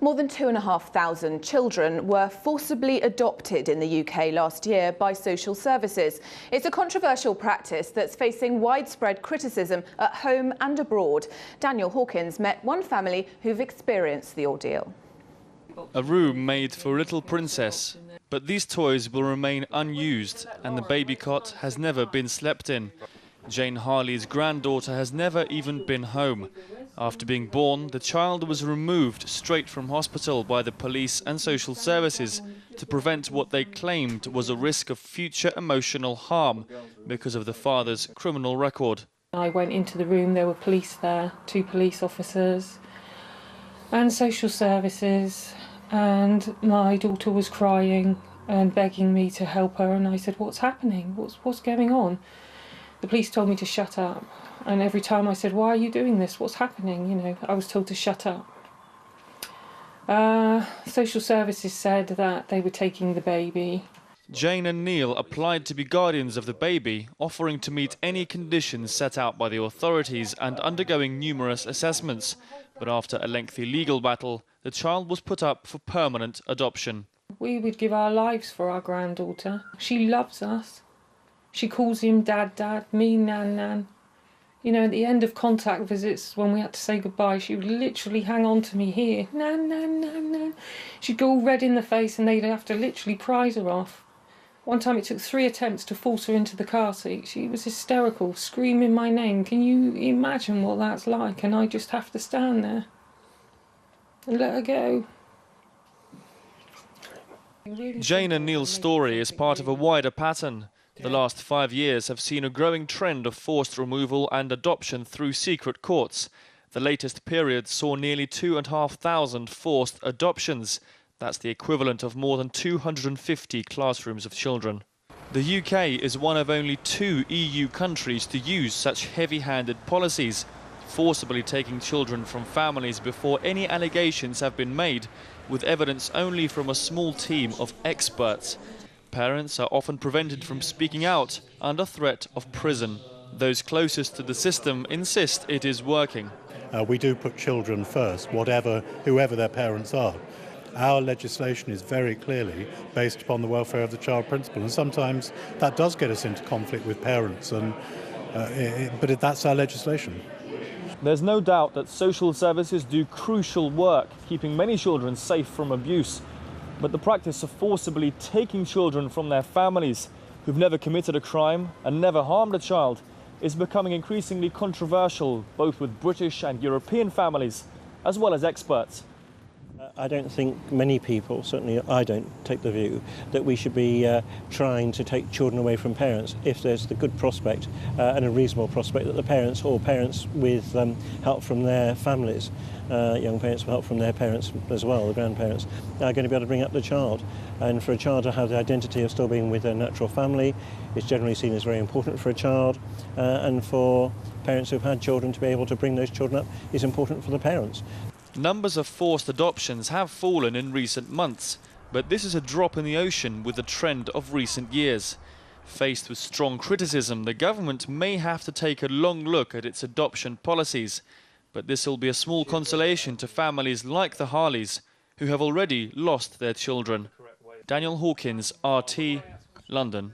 More than 2,500 children were forcibly adopted in the UK last year by social services. It's a controversial practice that's facing widespread criticism at home and abroad. Daniel Hawkins met one family who've experienced the ordeal. A room made for a little princess, but these toys will remain unused and the baby cot has never been slept in. Jane Harley's granddaughter has never even been home. After being born, the child was removed straight from hospital by the police and social services to prevent what they claimed was a risk of future emotional harm because of the father's criminal record. I went into the room, there were police there, 2 police officers and social services, and my daughter was crying and begging me to help her, and I said, "What's happening? What's going on?" The police told me to shut up, and every time I said, "Why are you doing this? What's happening?" I was told to shut up. Social services said that they were taking the baby. Jane and Neil applied to be guardians of the baby, offering to meet any conditions set out by the authorities and undergoing numerous assessments. But after a lengthy legal battle, the child was put up for permanent adoption. We would give our lives for our granddaughter. She loves us. She calls him Dad, Dad, me, Nan, Nan. At the end of contact visits, when we had to say goodbye, she would literally hang on to me here. Nan, Nan, Nan, Nan. She'd go all red in the face and they'd have to literally prise her off. One time it took 3 attempts to force her into the car seat. She was hysterical, screaming my name. Can you imagine what that's like? And I just have to stand there and let her go. Jane and Neil's story is part of a wider pattern. The last 5 years have seen a growing trend of forced removal and adoption through secret courts. The latest period saw nearly 2,500 forced adoptions. That's the equivalent of more than 250 classrooms of children. The UK is one of only 2 EU countries to use such heavy-handed policies, forcibly taking children from families before any allegations have been made, with evidence only from a small team of experts. Parents are often prevented from speaking out under threat of prison. Those closest to the system insist it is working. We do put children first, whoever their parents are. Our legislation is very clearly based upon the welfare of the child principle, and sometimes that does get us into conflict with parents, but that's our legislation. There's no doubt that social services do crucial work, keeping many children safe from abuse. But the practice of forcibly taking children from their families who've never committed a crime and never harmed a child is becoming increasingly controversial, both with British and European families, as well as experts. I don't think many people, certainly I don't, take the view that we should be trying to take children away from parents if there's the good prospect and a reasonable prospect that the parents or parents with help from their families, young parents with help from their parents as well, the grandparents, are going to be able to bring up the child. And for a child to have the identity of still being with their natural family is generally seen as very important for a child, and for parents who've had children to be able to bring those children up is important for the parents. Numbers of forced adoptions have fallen in recent months, but this is a drop in the ocean with the trend of recent years. Faced with strong criticism, the government may have to take a long look at its adoption policies, but this will be a small consolation to families like the Harleys, who have already lost their children. Daniel Hawkins, RT, London.